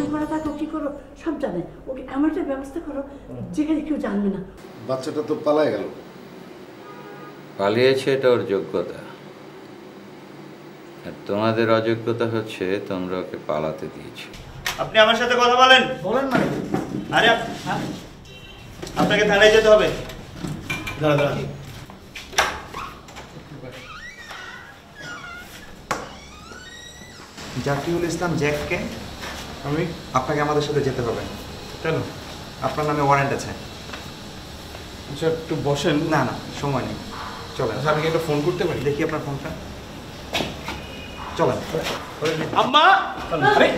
কতদিন পরে থাকো, কী করো সব জানে। ওকে এমন একটা ব্যবস্থা করো যেখানে কেউ জানবে না। বাচ্চাটা তো পালায় গেল। পালিয়েছে এটা ওর যোগ্যতা, আর তোমাদের অযোগ্যতা হচ্ছে তোমরা ওকে পালাতে দিয়েছো। আপনি আমার সাথে কথা বলেন। বলেন মানে? আরে আপনাকে থানায় যেতে হবে। দাঁড়া দাঁড়া। জাকিউল ইসলাম জ্যাককে আমি আপনাকে আমাদের সাথে যেতে হবে। কেন? আপনার নামে ওয়ারেন্ট আছে। আচ্ছা একটু বসেন। না না সময় নেই, চলেন। আচ্ছা আমি কি একটা ফোন করতে পারি? দেখি আপনার ফোনটা। চলেন। আম্মা আরে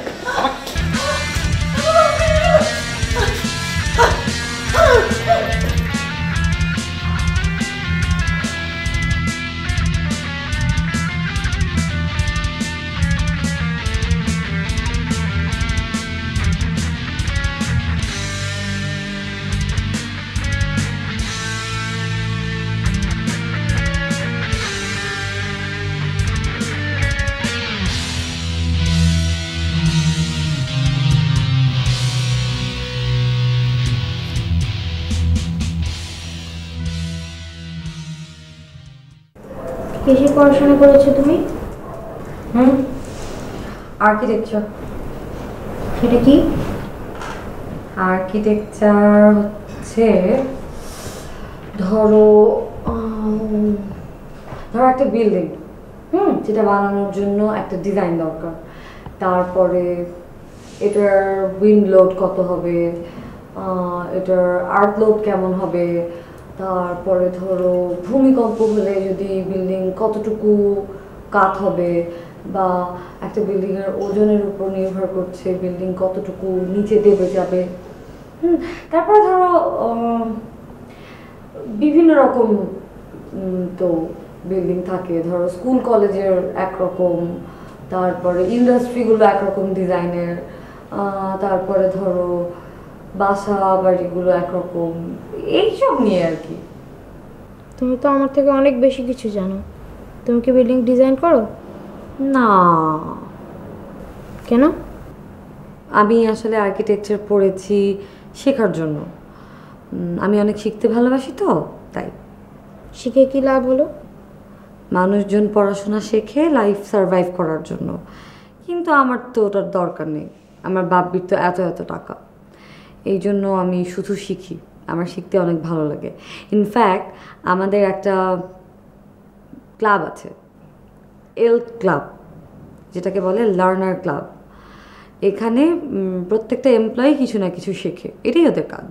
কিসের পড়াশোনা করেছো তুমি? আর্কিটেকচার। সেটা কি? আর্কিটেকচার হচ্ছে ধরো ধরো একটা বিল্ডিং, যেটা বানানোর জন্য একটা ডিজাইন দরকার, তারপরে এটার উইন্ড লোড কত হবে, এটার আর্থ লোড কেমন হবে, তারপরে ধরো ভূমিকম্প হলে যদি বিল্ডিং কতটুকু কাত হবে, বা একটা বিল্ডিংয়ের ওজনের উপর নির্ভর করছে বিল্ডিং কতটুকু নিচে দেবে যাবে। তারপরে ধরো বিভিন্ন রকম তো বিল্ডিং থাকে, ধরো স্কুল কলেজের একরকম, তারপরে ইন্ডাস্ট্রিগুলো একরকম ডিজাইনের, তারপরে ধরো বাসা বাড়িগুলো একরকম, এইসব নিয়ে আর কি। তুমি তো আমার থেকে অনেক বেশি কিছু জানো। তুমি কি বিল্ডিং ডিজাইন করো? না। কেন? আমি আসলে আর্কিটেকচার পড়েছি শেখার জন্য। আমি অনেক শিখতে ভালোবাসি তো, তাই। শিখে কি লাভ হলো? মানুষজন পড়াশোনা শেখে লাইফ সারভাইভ করার জন্য, কিন্তু আমার তো ওটার দরকার নেই। আমার বাপ্পির তো এত এত টাকা, এই জন্য আমি শুধু শিখি। আমার শিখতে অনেক ভালো লাগে। ইনফ্যাক্ট আমাদের একটা ক্লাব আছে, এল ক্লাব, যেটাকে বলে লার্নার ক্লাব। এখানে প্রত্যেকটা এমপ্লয়ি কিছু না কিছু শেখে, এটাই ওদের কাজ।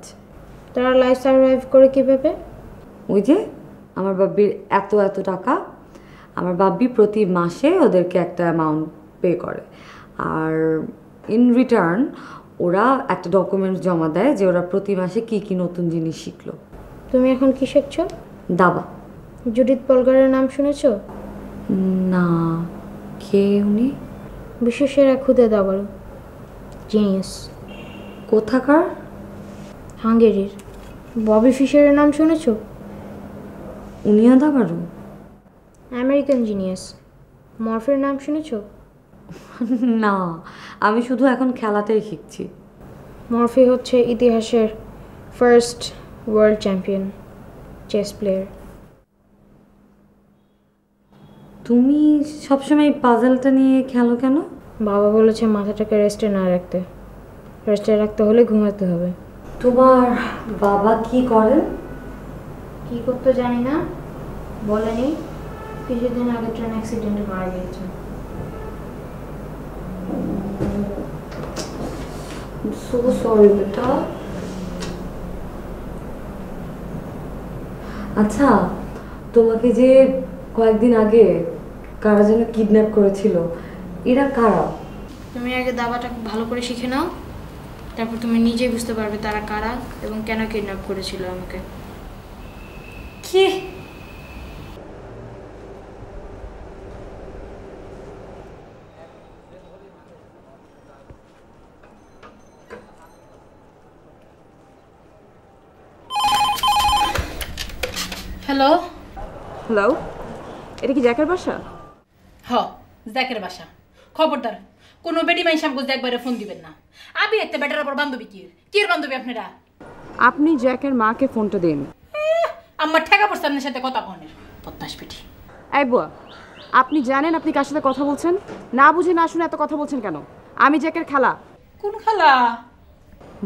তারা লাইফ সারভাইভ করে কীভাবে? ওই যে আমার বাব্বির এত এত টাকা, আমার বাব্বি প্রতি মাসে ওদেরকে একটা অ্যামাউন্ট পে করে, আর ইন রিটার্ন ওরা একটা ডকুমেন্টস জমা দেয় যে ওরা প্রতি মাসে কী কী নতুন জিনিস শিখলো। তুমি এখন কি শিখছো? দাবা। জুডিথ পলগারের নাম শুনেছো? না, কে উনি? বিশ্বসেরা খুদে দাবাড়ু, জিনিয়াস। কোথাকার? হাঙ্গেরির। ববি ফিশারের নাম শুনেছো? উনিও দাবাড়ু? American genius. মরফের নাম শুনেছো? না, আমি শুধু এখন খেলাটাই শিখছি। মরফি হচ্ছে ইতিহাসের first world champion chess player. তুমি সবসময় পাজলটা নিয়ে খেলো কেন? বাবা বলেছে মাথাটাকে রেস্টে না রাখতে, রেস্টে রাখতে হলে ঘুমাতে হবে। তোমার বাবা কি করেন? কি করতে জানি না, বলেনি। কিছুদিন আগে ট্রেন অ্যাক্সিডেন্টে মারা গিয়েছে। সো সরি বেটা। আচ্ছা, তোমাকে যে কয়েকদিন আগে কারা যেন কিডন্যাপ করেছিল, এরা কারা? তুমি আগে দাবাটা ভালো করে শিখে নাও, তারপর তুমি নিজেই বুঝতে পারবে তারা কারা এবং কেন কিডন্যাপ করেছিল আমাকে। কি? হ্যালো হ্যালো, এটা কি জ্যাকের বাসা? হ, জ্যাকের বাসা। খবরদার কোনো বেটি মাই সামগোজ একবারে ফোন দিবেন না। আমি একটা বেটার পর বান্ধবী কি বান্ধবী আপনারা? আপনি জ্যাকের মাকে ফোনটা দিন। আমার ঠেকা পড়ছে আপনার সাথে কথা কনের বদমাশ বেটি। এই বুয়া, আপনি জানেন আপনি কার সাথে কথা বলছেন? না বুঝে না শুনে এত কথা বলছেন কেন? আমি জ্যাকের খালা। কোন খালা?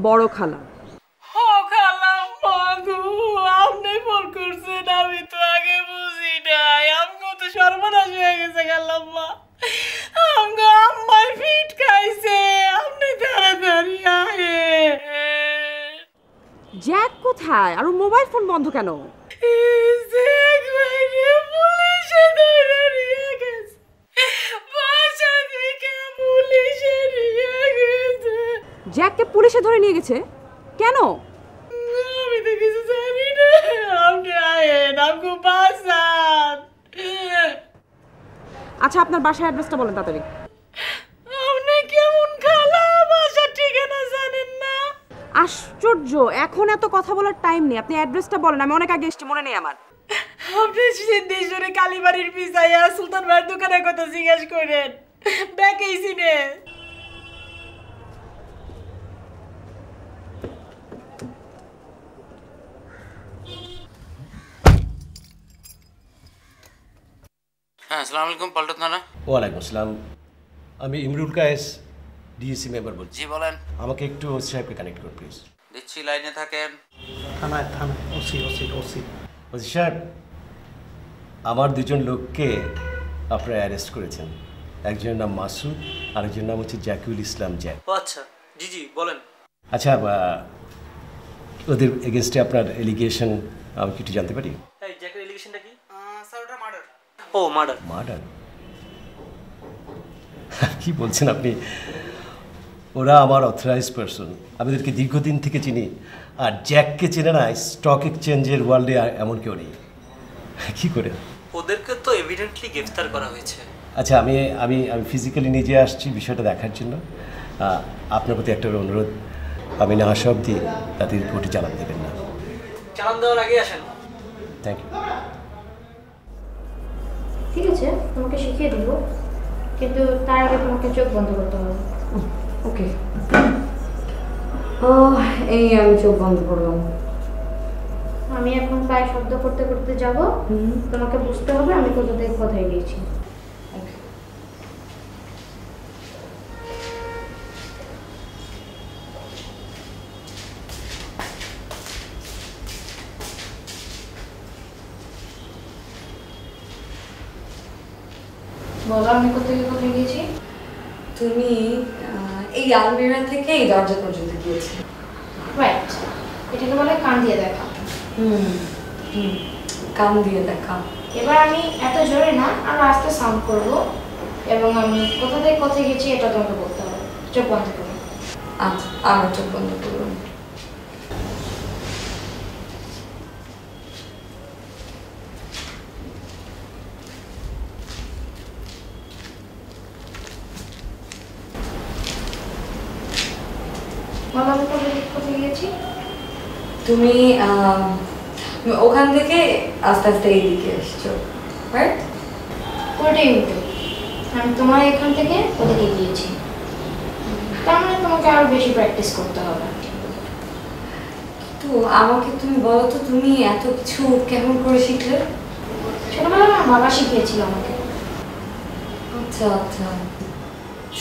বড় খালা। ও খালা মাগো, আপনি ফোন করছেন, আমি তো আগে বুঝি নাই। আমগো তো সর্বনাশ হয়ে গেছে খালাম্মা। আমগো আম্মার ফিট খাইছে, আপনি তাড়াতাড়ি আয়ে। জ্যাক কোথায়? আর মোবাইল ফোন বন্ধ কেন? জ্যাক বাইরে পুলিশে ধরে নিয়ে গেছে, বাসা থেকে পুলিশে নিয়ে গেছে। জ্যাককে পুলিশে ধরে নিয়ে গেছে কেন? আমি তো কিছু জানি না, আপনি আয়েন, আমগো বাসান। আচ্ছা আপনার বাসার অ্যাড্রেসটা বলেন তাড়াতাড়ি। আপনি কেমন খালা, বাসার ঠিকানা জানেন না? আশ্চর্য, এখন এত কথা বলার টাইম নেই। আপনি অ্যাড্রেসটা বলেন, আমি অনেক আগে এসেছি, মনে নেই আমার। আপনি সিদ্ধেশ্বরী কালীবাড়ির পিছাইয়া সুলতান ভাইয়ের দোকানের কথা জিজ্ঞেস করেন, ব্যাকেই চিনে। হ্যাঁ, আসসালামু আলাইকুম পল্টন থানা। ওয়ালাইকুম আসসালাম, আমি ইমরুল কায়েস, ডিএসি মেম্বার বলছি। জি বলেন। আমাকে একটু ওসি সাহেবকে কানেক্ট করুন প্লিজ। দিচ্ছি, লাইনে থাকেন। থানায় ওসি। ওসি সাহেব, আমার দুজন লোককে আপনারা অ্যারেস্ট করেছেন। একজনের নাম মাসুদ, আরেকজনের নাম হচ্ছে জাকিউল ইসলাম জ্যাক। ও আচ্ছা, জি বলেন। আচ্ছা, ওদের এগেনস্টে আপনার এলিগেশন আমি কি একটু জানতে পারি? এই জ্যাকের এলিগেশনটা কি? স্যার ওটা মার্ডার। ও মার্ডার? কি বলছেন আপনি? ওরা আমার অথরাইজড পারসন, আমি ওদেরকে দীর্ঘদিন থেকে চিনি। আর জ্যাককে চেনে না স্টক এক্সচেঞ্জের ওয়ার্ল্ডে এমন কেউ নেই। কী করে? ওদেরকে তো এভিডেন্টলি গ্রেফতার করা হয়েছে। আচ্ছা, আমি আমি আমি ফিজিক্যালি নিজে আসছি বিষয়টা দেখার জন্য। আপনার প্রতি একটা অনুরোধ, আমি না আসা অবধি তাদের রিপোর্টে চালান দেবেন না। চালান দেওয়ার আগে আসেন। Thank you. ঠিক আছে, তোমাকে শিখিয়ে দিব, কিন্তু তার আগে তোমাকে চোখ বন্ধ করতে হবে। ওকে। এই আমি চোখ বন্ধ করলাম। আমি এখন পায়ে শব্দ করতে করতে যাব, তোমাকে বুঝতে হবে আমি কোথা থেকে কোথায় গিয়েছি। বলো আমি কোথা থেকে কোথায় গিয়েছি? তুমি এই আলমিরা থেকে এই দরজা পর্যন্ত গিয়েছি। রাইট, এটাকে বলে কান দিয়ে দেখা। কান দিয়ে দেখা। এবার আমি এত জোরে না, আরো আস্তে সাউন্ড করব, এবং আমি কোথা থেকে কোথায় গেছি এটা তোমাকে বলতে হবে। চোখ বন্ধ করো। আচ্ছা, আমার চোখ বন্ধ করুন। কোথায় গেছি? তুমি ওখান থেকে আস্তে আস্তে এইদিকে এসছো, রাইট? ওটাই উল্টো, আমি তোমার এখান থেকে ওদিকে গিয়েছি। তার মানে তোমাকে আরো বেশি প্র্যাকটিস করতে হবে। তো আমাকে তুমি বলো তো, তুমি এত কিছু কেমন করে শিখলে? ছোটবেলায় আমার বাবা শিখিয়েছিল আমাকে। আচ্ছা আচ্ছা,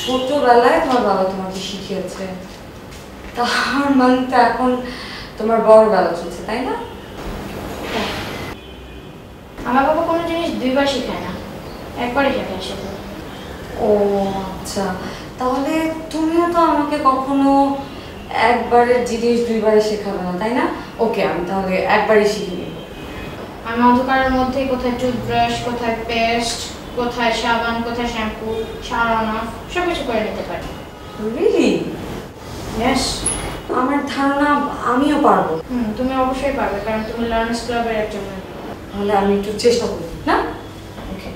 ছোটবেলায় তোমার বাবা তোমাকে শিখিয়েছে, তার মানে তো এখন তোমার বড় বেলা চলছে, তাই না? আমার বাবা কোনো জিনিস দুইবার শেখায় না, একবারই শেখায় সেটা। ও আচ্ছা, তাহলে তুমিও তো আমাকে কখনো একবারের জিনিস দুইবারে শেখাবে না, তাই না? ওকে, আমি তাহলে একবারই শিখে নিব। আমি অন্ধকারের মধ্যে কোথায় টুথব্রাশ, কোথায় পেস্ট, কোথায় সাবান, কোথায় শ্যাম্পু, সারানা সব কিছু করে নিতে পারি। রিয়েলি? ইয়েস। আমার ধারণা আমিও পারবো। তুমি অবশ্যই পারবে, কারণ তুমি লার্নার্স ক্লাবের একজন মেম্বার। তাহলে আমি একটু চেষ্টা করি, না? ওকে।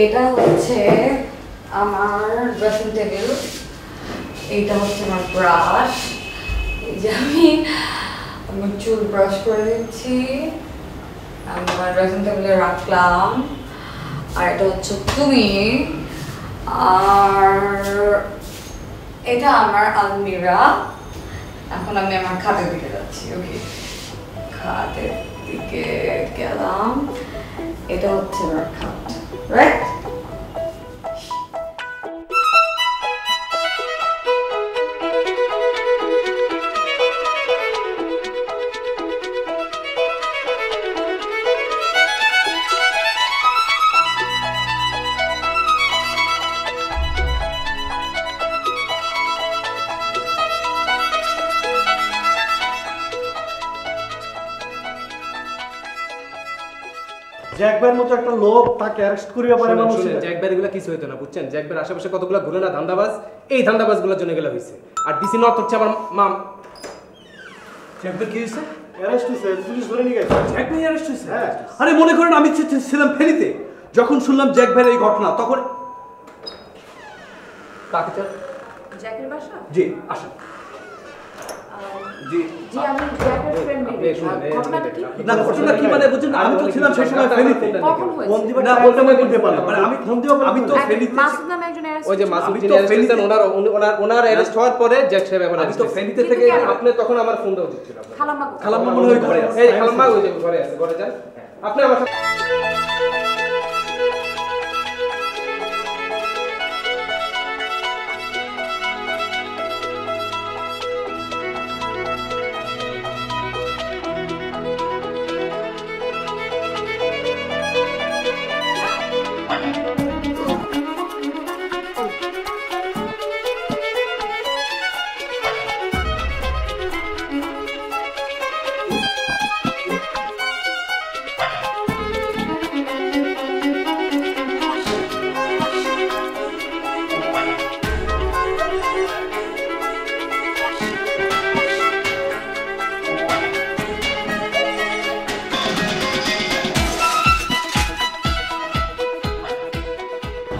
এটা হচ্ছে আমার ড্রেসিং টেবিল, এইটা হচ্ছে আমার ব্রাশ। এই যে আমি চুল ব্রাশ করে দিচ্ছি, আমি আমার ড্রেসিং টেবিলে রাখলাম। আর এটা হচ্ছে তুমি, আর এটা আমার আলমিরা। এখন আমি আমার খাটের দিকে যাচ্ছি। ওকে, খাটের দিকে গেলাম। এটা হচ্ছে আমার খাট, রাইট? জ্যাকবার মতো একটা লোক তাকে অ্যারেস্ট করিয়া পারে মানুষ। জ্যাকবার এগুলা কিছু হইতো না, বুঝছেন? জ্যাকবার আশেপাশে কতগুলো ঘুরে না ধান্দাবাজ, এই ধান্দাবাজগুলোর জন্য এগুলো হইছে। আর ডিসি নর্থ হচ্ছে আমার মাম। জ্যাকবার কি হয়েছে? অ্যারেস্ট হইছে, পুলিশ ধরে নিয়ে গেছে। জ্যাকবার অ্যারেস্ট হয়েছে? হ্যাঁ। আরে মনে করেন আমি ছিলাম ফেরিতে, যখন শুনলাম জ্যাকবারের এই ঘটনা তখন কাকে চান? জ্যাকের বাসা? জি আসেন। জি জি, আমি জ্যাকের ফ্রেন্ড মেবি। ঘটনাটা কি? না ঘটনা কি মানে বুঝছেন, আমি তো ছিলাম সেই সময় ফেরিতে। কখন হয়েছে? ফোন দিবা না, বলতে বলতে পারলাম মানে আমি ফোন দিবা আমি তো ফেরিতে। মাসুদ নামে একজন অ্যারেস্ট। ওই যে মাসুদ যিনি অ্যারেস্ট হয়েছেন, ওনার অ্যারেস্ট হওয়ার পরে জ্যাক সাহেব এখন আমি তো ফেরিতে থেকে আপনি তখন আমার ফোন দেওয়া উচিত ছিল। খালাম্মা মনে হয় ঘরে আছে। এই খালাম্মা ওই যে ঘরে আছে, ঘরে যান। আপনি আমার সাথে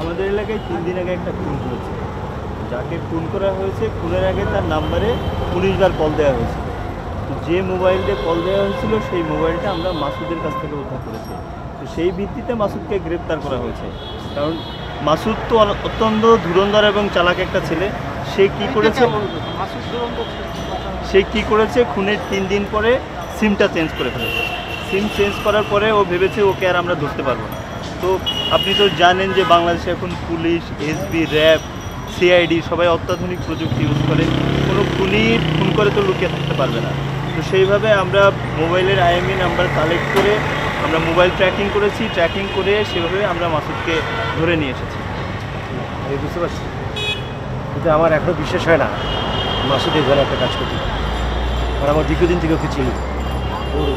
আমাদের এলাকায় 3 দিন আগে একটা খুন হয়েছে। যাকে খুন করা হয়েছে, খুনের আগে তার নাম্বারে 19 বার কল দেওয়া হয়েছে। যে মোবাইল দিয়ে কল দেওয়া হয়েছিল সেই মোবাইলটা আমরা মাসুদের কাছ থেকে উদ্ধার করেছি। তো সেই ভিত্তিতে মাসুদকে গ্রেপ্তার করা হয়েছে। কারণ মাসুদ তো অত্যন্ত ধুরন্ধর এবং চালাক একটা ছেলে। সে কি করেছে, খুনের 3 দিন পরে সিমটা চেঞ্জ করে ফেলেছে। সিম চেঞ্জ করার পরে ও ভেবেছে ওকে আর আমরা ধরতে পারবো না। তো আপনি তো জানেন যে বাংলাদেশে এখন পুলিশ, এসবি, র্যাব, সিআইডি সবাই অত্যাধুনিক প্রযুক্তি ইউজ করে। কোনো খুন করে তো লুকিয়ে থাকতে পারবে না। তো সেইভাবে আমরা মোবাইলের আইএমই নাম্বার কালেক্ট করে আমরা মোবাইল ট্র্যাকিং করেছি। ট্র্যাকিং করে সেভাবে আমরা মাসুদকে ধরে নিয়ে এসেছি। আমি বুঝতে পারছি, কিন্তু আমার এখনও বিশ্বাস হয় না মাসুদ এই ধরনের একটা কাজ করতে পারে। আর আমার দীর্ঘদিন থেকে ওকে চিনি। ওর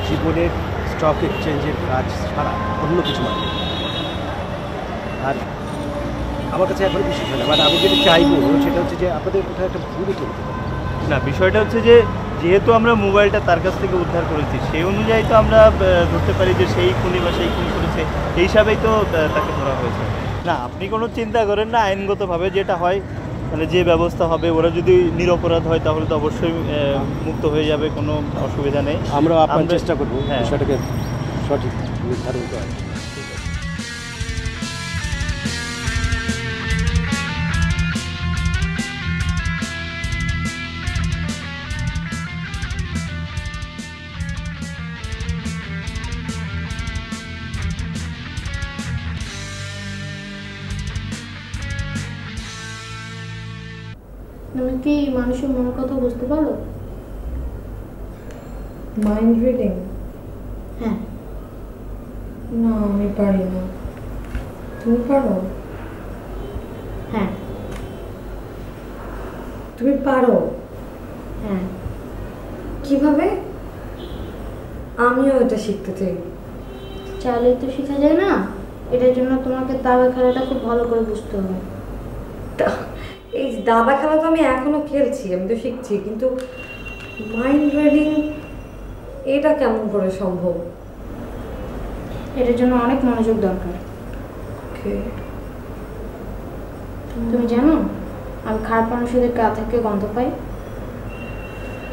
জীবনের স্টক এক্সচেঞ্জের কাজ ছাড়া অন্য কিছু মানে। আর আমার কাছে এখনও বিশ্বাস হয় না। মানে আমি যেটা চাইবো সেটা হচ্ছে যে আপনাদের কোথাও একটা ভুলও তো হতে পারে না। বিষয়টা হচ্ছে যে যেহেতু আমরা মোবাইলটা তার কাছ থেকে উদ্ধার করেছি, সেই অনুযায়ী তো আমরা ধরতে পারি যে সেই খুনি বা সেই খুন করেছে, এই হিসাবেই তো তাকে ধরা হয়েছে। না, আপনি কোনো চিন্তা করেন না। আইনগতভাবে যেটা হয়, মানে যে ব্যবস্থা হবে, ওরা যদি নিরপরাধ হয় তাহলে তো অবশ্যই মুক্ত হয়ে যাবে, কোনো অসুবিধা নেই। আমরা আপনার চেষ্টা করবো বিষয়টাকে সঠিক নির্ধারণ করার। তুমি কি মানুষের মনের কথা বুঝতে পারো? Mind reading? হ্যাঁ। না, আমি পারি না। তুমি পারো? হ্যাঁ। তুমি পারো? হ্যাঁ। কিভাবে? আমিও এটা শিখতে চাই। চাইলেই তো শেখা যায় না। এটার জন্য তোমাকে দাবা খেলাটা খুব ভালো করে বুঝতে হবে। এই দাবা খেলা তো আমি এখনো খেলছি, আমি তো শিখছি, কিন্তু মাইন্ড রিডিং এটা কেমন করে সম্ভব? এটার জন্য অনেক মনোযোগ দরকার। তুমি জানো আমি খারাপ মানুষদের গা থেকে গন্ধ পাই?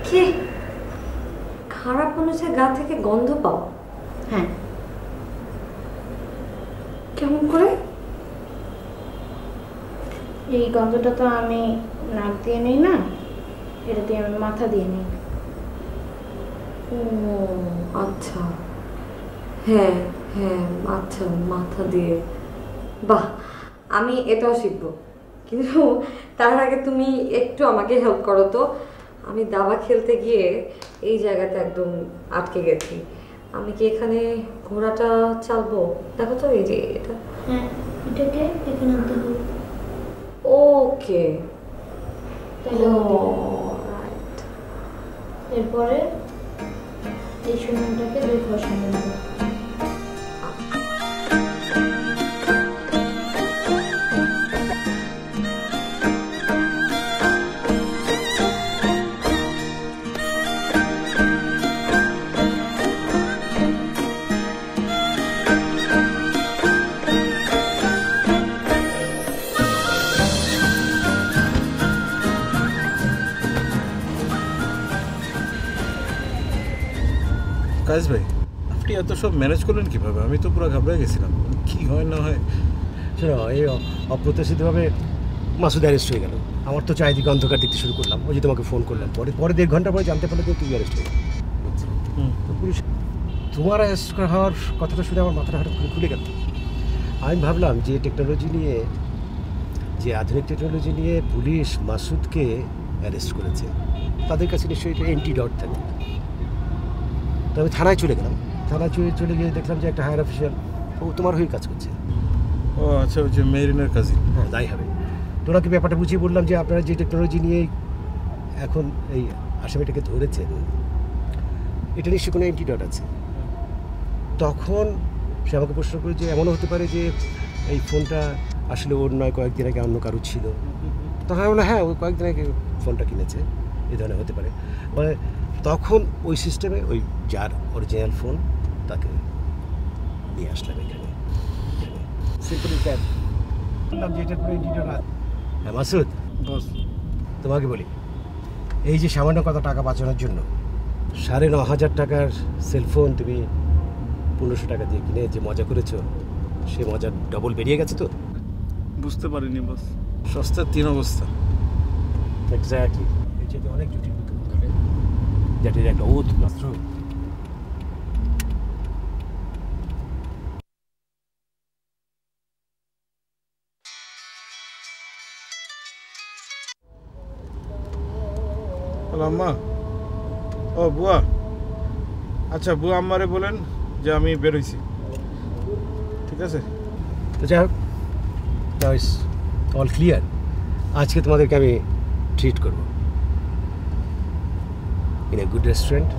কি? খারাপ মানুষের গা থেকে গন্ধ পাও? হ্যাঁ। কেমন করে? এই গন্ধটা তো আমি নাক দিয়ে নিই না, এটা দিয়ে আমি মাথা দিয়ে নিই। ও আচ্ছা, হ্যাঁ হ্যাঁ, আচ্ছা মাথা দিয়ে। বাহ, আমি এটাও শিখবো, কিন্তু তার আগে তুমি একটু আমাকে হেল্প করো তো। আমি দাবা খেলতে গিয়ে এই জায়গাতে একদম আটকে গেছি। আমি কি এখানে ঘোড়াটা চালবো? দেখো তো, এই যে এটা। হ্যাঁ, এটাকে এখানে আনতে হবে। ওকে, এরপরে এই শূন্যটাকে 2 ঘষানো দেবো। কাজ ভাই, আপনি এত সব ম্যানেজ করলেন কিভাবে? আমি তো পুরো ঘাবড়ে গেছিলাম, কি হয় না হয়। শোনো, এই অপ্রত্যাশিতভাবে মাসুদ অ্যারেস্ট হয়ে গেল। আমার তো চারিদিকে অন্ধকার দেখতে শুরু করলাম, ওই যে তোমাকে ফোন করলাম। পরে 1.5 ঘন্টা পরে জানতে পারলে যে তুই অ্যারেস্ট হয়ে গেল। তো পুলিশ তোমার অ্যারেস্ট হওয়ার কথাটা শুনে আমার মাথাটা হঠাৎ করে খুলে গেল। আমি ভাবলাম যে টেকনোলজি নিয়ে, যে আধুনিক টেকনোলজি নিয়ে পুলিশ মাসুদকে অ্যারেস্ট করেছে, তাদের কাছে নিশ্চয়ই এটা অ্যান্টিডট থাকে। তো আমি থানায় চলে গেলাম। থানায় চলে গিয়ে দেখলাম যে একটা হায়ার অফিসার, ও তোমার হয়ে কাজ করছে। ও আচ্ছা, ওই যে মেরিনের কাজিন। হ্যাঁ, তাই হবে। তোনাকে ব্যাপারটা বুঝিয়ে বললাম যে আপনারা যে টেকনোলজি নিয়ে এখন এই আসামিটাকে ধরেছেন, এটা নিশ্চয়ই কোনো অ্যান্টিডট আছে। তখন সে আমাকে প্রশ্ন করে যে এমনও হতে পারে যে এই ফোনটা আসলে ওর নয়, কয়েকদিন আগে অন্য কারো ছিল। তখন আমি বললাম হ্যাঁ, ও কয়েকদিন আগে ফোনটা কিনেছে, এই ধরনের হতে পারে। মানে তখন ওই সিস্টেমে ওই যার অরিজিনাল ফোন তাকে নিয়ে আসলাম এখানে। সিম্পল স্যার, বললাম যে এটা কোনো অ্যান্টিডট আছে। হ্যাঁ মাসুদ বস, তোমাকে বলি, এই যে সামান্য কত টাকা বাঁচানোর জন্য 9,500 টাকার সেলফোন তুমি 1500 টাকা দিয়ে কিনে যে মজা করেছো, সে মজা ডবল বেরিয়ে গেছে তো। বুঝতে পারিনি বস, সস্তার 3 অবস্থা। এক্স্যাক্টলি, এই যে অনেক জটিল ঘটে, যেটির একটা ওত মাত্র। আম্মা, ও বুয়া, আচ্ছা বুয়া আম্মারে বলেন যে আমি বেরোইছি, ঠিক আছে? তো যাই হোক, নাও ইজ অল ক্লিয়ার। আজকে তোমাদেরকে আমি ট্রিট করবো ইন এ গুড রেস্টুরেন্ট,